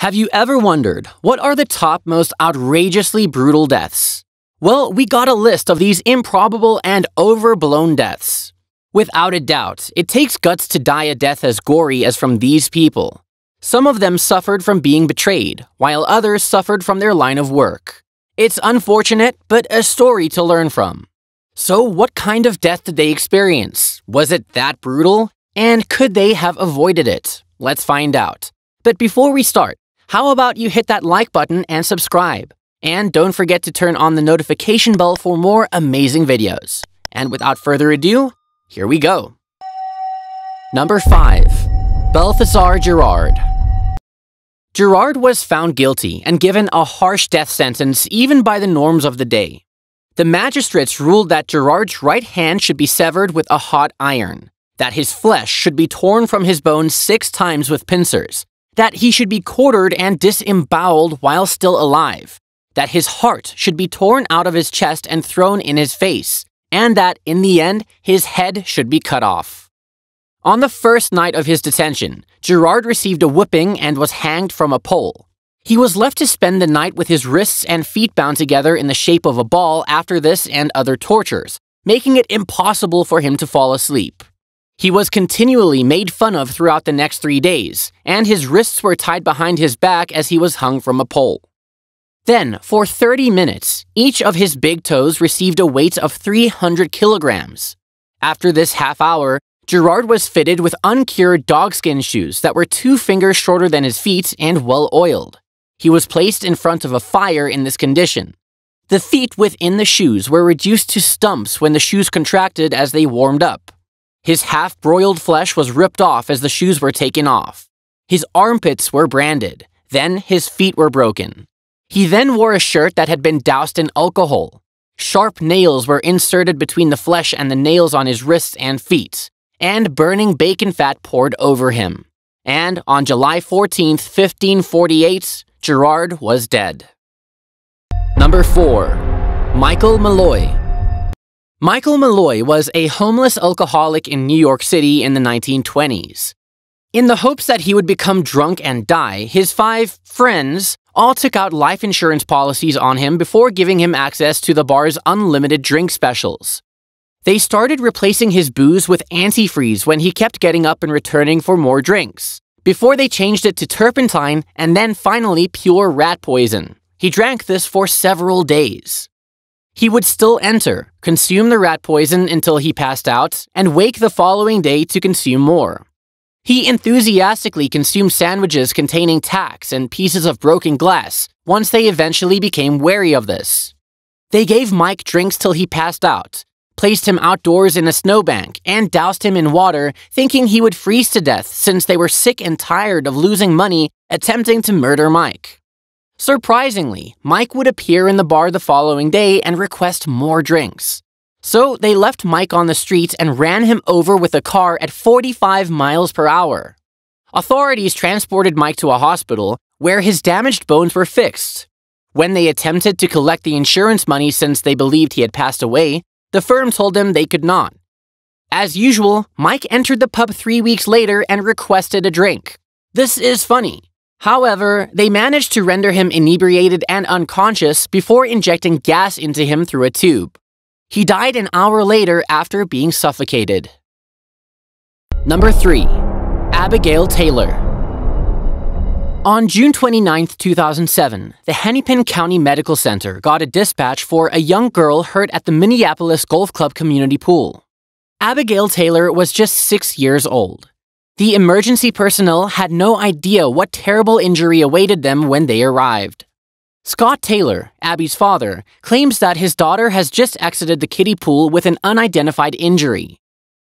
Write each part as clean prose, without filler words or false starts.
Have you ever wondered, what are the top most outrageously brutal deaths? Well, we got a list of these improbable and overblown deaths. Without a doubt, it takes guts to die a death as gory as from these people. Some of them suffered from being betrayed, while others suffered from their line of work. It's unfortunate, but a story to learn from. So what kind of death did they experience? Was it that brutal? And could they have avoided it? Let's find out. But before we start, how about you hit that like button and subscribe? And don't forget to turn on the notification bell for more amazing videos. And without further ado, here we go. Number 5. Balthazar Gerard. Gerard was found guilty and given a harsh death sentence even by the norms of the day. The magistrates ruled that Gerard's right hand should be severed with a hot iron, that his flesh should be torn from his bones 6 times with pincers, that he should be quartered and disemboweled while still alive, that his heart should be torn out of his chest and thrown in his face, and that, in the end, his head should be cut off. On the first night of his detention, Gerard received a whipping and was hanged from a pole. He was left to spend the night with his wrists and feet bound together in the shape of a ball after this and other tortures, making it impossible for him to fall asleep. He was continually made fun of throughout the next 3 days, and his wrists were tied behind his back as he was hung from a pole. Then, for 30 minutes, each of his big toes received a weight of 300 kilograms. After this half hour, Gerard was fitted with uncured dogskin shoes that were 2 fingers shorter than his feet and well oiled. He was placed in front of a fire in this condition. The feet within the shoes were reduced to stumps when the shoes contracted as they warmed up. His half-broiled flesh was ripped off as the shoes were taken off. His armpits were branded. Then his feet were broken. He then wore a shirt that had been doused in alcohol. Sharp nails were inserted between the flesh and the nails on his wrists and feet, and burning bacon fat poured over him. And on July 14th, 1548, Gerard was dead. Number 4. Michael Malloy. Michael Malloy was a homeless alcoholic in New York City in the 1920s. In the hopes that he would become drunk and die, his 5 friends all took out life insurance policies on him before giving him access to the bar's unlimited drink specials. They started replacing his booze with antifreeze when he kept getting up and returning for more drinks, before they changed it to turpentine and then finally pure rat poison. He drank this for several days. He would still enter, consume the rat poison until he passed out, and wake the following day to consume more. He enthusiastically consumed sandwiches containing tacks and pieces of broken glass once they eventually became wary of this. They gave Mike drinks till he passed out, placed him outdoors in a snowbank, and doused him in water, thinking he would freeze to death since they were sick and tired of losing money attempting to murder Mike. Surprisingly, Mike would appear in the bar the following day and request more drinks. So they left Mike on the street and ran him over with a car at 45 miles per hour. Authorities transported Mike to a hospital where his damaged bones were fixed. When they attempted to collect the insurance money since they believed he had passed away, the firm told them they could not. As usual, Mike entered the pub 3 weeks later and requested a drink. This is funny. However, they managed to render him inebriated and unconscious before injecting gas into him through a tube. He died an hour later after being suffocated. Number 3. Abigail Taylor. On June 29, 2007, the Hennepin County Medical Center got a dispatch for a young girl hurt at the Minneapolis Golf Club community pool. Abigail Taylor was just 6 years old. The emergency personnel had no idea what terrible injury awaited them when they arrived. Scott Taylor, Abby's father, claims that his daughter has just exited the kiddie pool with an unidentified injury.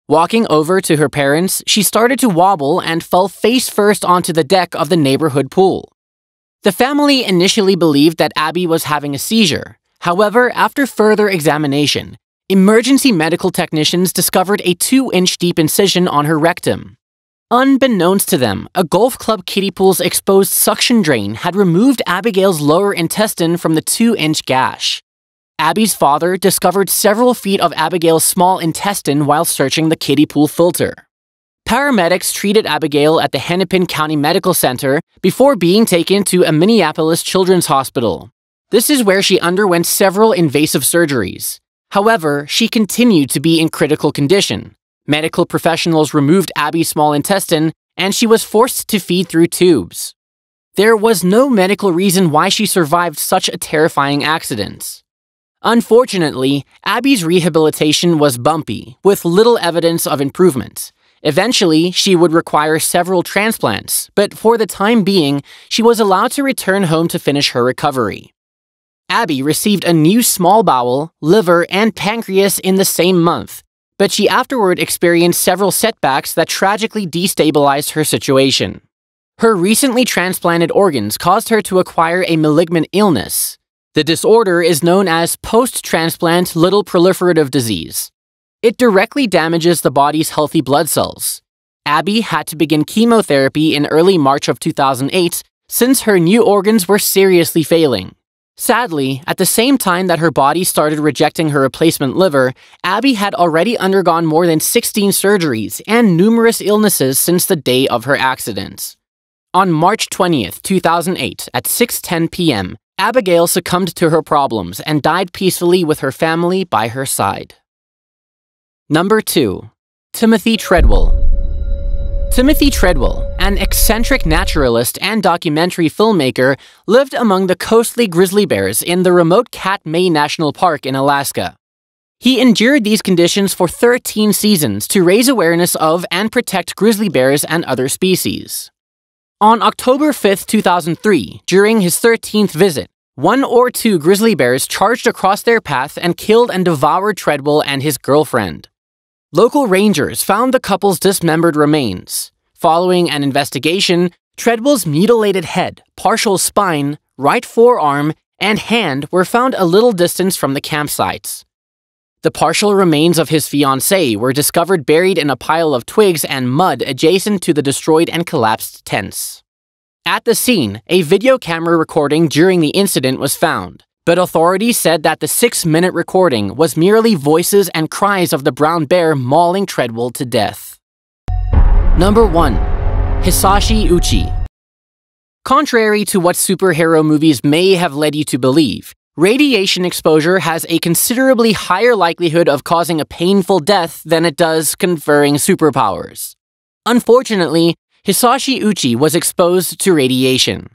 Walking over to her parents, she started to wobble and fell face first onto the deck of the neighborhood pool. The family initially believed that Abby was having a seizure. However, after further examination, emergency medical technicians discovered a 2-inch deep incision on her rectum. Unbeknownst to them, a golf club kiddie pool's exposed suction drain had removed Abigail's lower intestine from the 2-inch gash. Abby's father discovered several feet of Abigail's small intestine while searching the kiddie pool filter. Paramedics treated Abigail at the Hennepin County Medical Center before being taken to a Minneapolis Children's Hospital. This is where she underwent several invasive surgeries. However, she continued to be in critical condition. Medical professionals removed Abby's small intestine, and she was forced to feed through tubes. There was no medical reason why she survived such a terrifying accident. Unfortunately, Abby's rehabilitation was bumpy, with little evidence of improvement. Eventually, she would require several transplants, but for the time being, she was allowed to return home to finish her recovery. Abby received a new small bowel, liver, and pancreas in the same month, but she afterward experienced several setbacks that tragically destabilized her situation. Her recently transplanted organs caused her to acquire a malignant illness. The disorder is known as post-transplant little proliferative disease. It directly damages the body's healthy blood cells. Abby had to begin chemotherapy in early March of 2008 since her new organs were seriously failing. Sadly, at the same time that her body started rejecting her replacement liver, Abby had already undergone more than 16 surgeries and numerous illnesses since the day of her accident. On March 20th, 2008, at 6:10 p.m., Abigail succumbed to her problems and died peacefully with her family by her side. Number 2. Timothy Treadwell. Timothy Treadwell, an eccentric naturalist and documentary filmmaker, lived among the coastly grizzly bears in the remote Katmai National Park in Alaska. He endured these conditions for 13 seasons to raise awareness of and protect grizzly bears and other species. On October 5, 2003, during his 13th visit, 1 or 2 grizzly bears charged across their path and killed and devoured Treadwell and his girlfriend. Local rangers found the couple's dismembered remains. Following an investigation, Treadwell's mutilated head, partial spine, right forearm, and hand were found a little distance from the campsites. The partial remains of his fiancée were discovered buried in a pile of twigs and mud adjacent to the destroyed and collapsed tents. At the scene, a video camera recording during the incident was found, but authorities said that the 6-minute recording was merely voices and cries of the brown bear mauling Treadwell to death. Number 1. Hisashi Uchi. Contrary to what superhero movies may have led you to believe, radiation exposure has a considerably higher likelihood of causing a painful death than it does conferring superpowers. Unfortunately, Hisashi Uchi was exposed to radiation.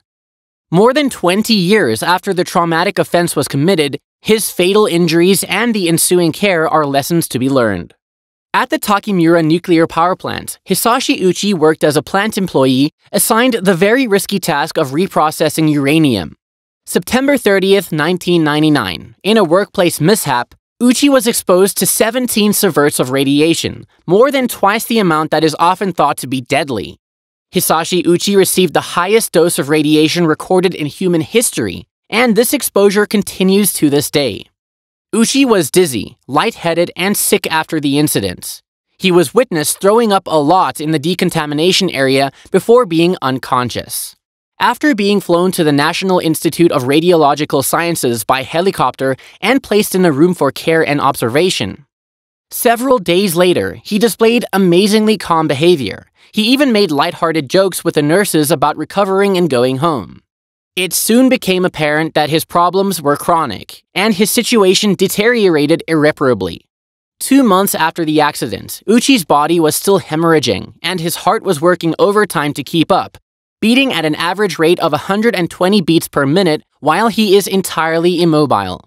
More than 20 years after the traumatic offense was committed, his fatal injuries and the ensuing care are lessons to be learned. At the Takimura nuclear power plant, Hisashi Uchi worked as a plant employee assigned the very risky task of reprocessing uranium. September 30th, 1999, in a workplace mishap, Uchi was exposed to 17 sieverts of radiation, more than twice the amount that is often thought to be deadly. Hisashi Uchi received the highest dose of radiation recorded in human history, and this exposure continues to this day. Uchi was dizzy, lightheaded, and sick after the incident. He was witnessed throwing up a lot in the decontamination area before being unconscious. After being flown to the National Institute of Radiological Sciences by helicopter and placed in a room for care and observation. Several days later, he displayed amazingly calm behavior. He even made lighthearted jokes with the nurses about recovering and going home. It soon became apparent that his problems were chronic, and his situation deteriorated irreparably. 2 months after the accident, Uchi's body was still hemorrhaging, and his heart was working overtime to keep up, beating at an average rate of 120 beats per minute while he is entirely immobile.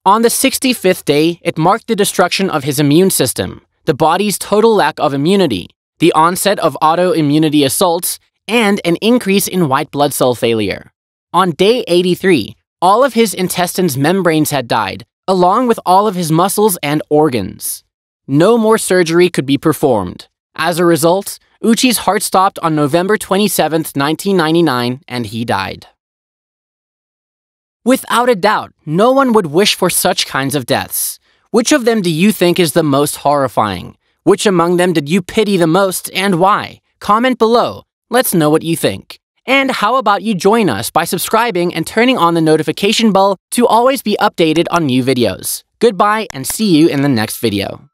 On the 65th day, it marked the destruction of his immune system, the body's total lack of immunity, the onset of autoimmunity assaults, and an increase in white blood cell failure. On day 83, all of his intestines' membranes had died, along with all of his muscles and organs. No more surgery could be performed. As a result, Uchi's heart stopped on November 27, 1999, and he died. Without a doubt, no one would wish for such kinds of deaths. Which of them do you think is the most horrifying? Which among them did you pity the most, and why? Comment below. Let's know what you think. And how about you join us by subscribing and turning on the notification bell to always be updated on new videos. Goodbye and see you in the next video.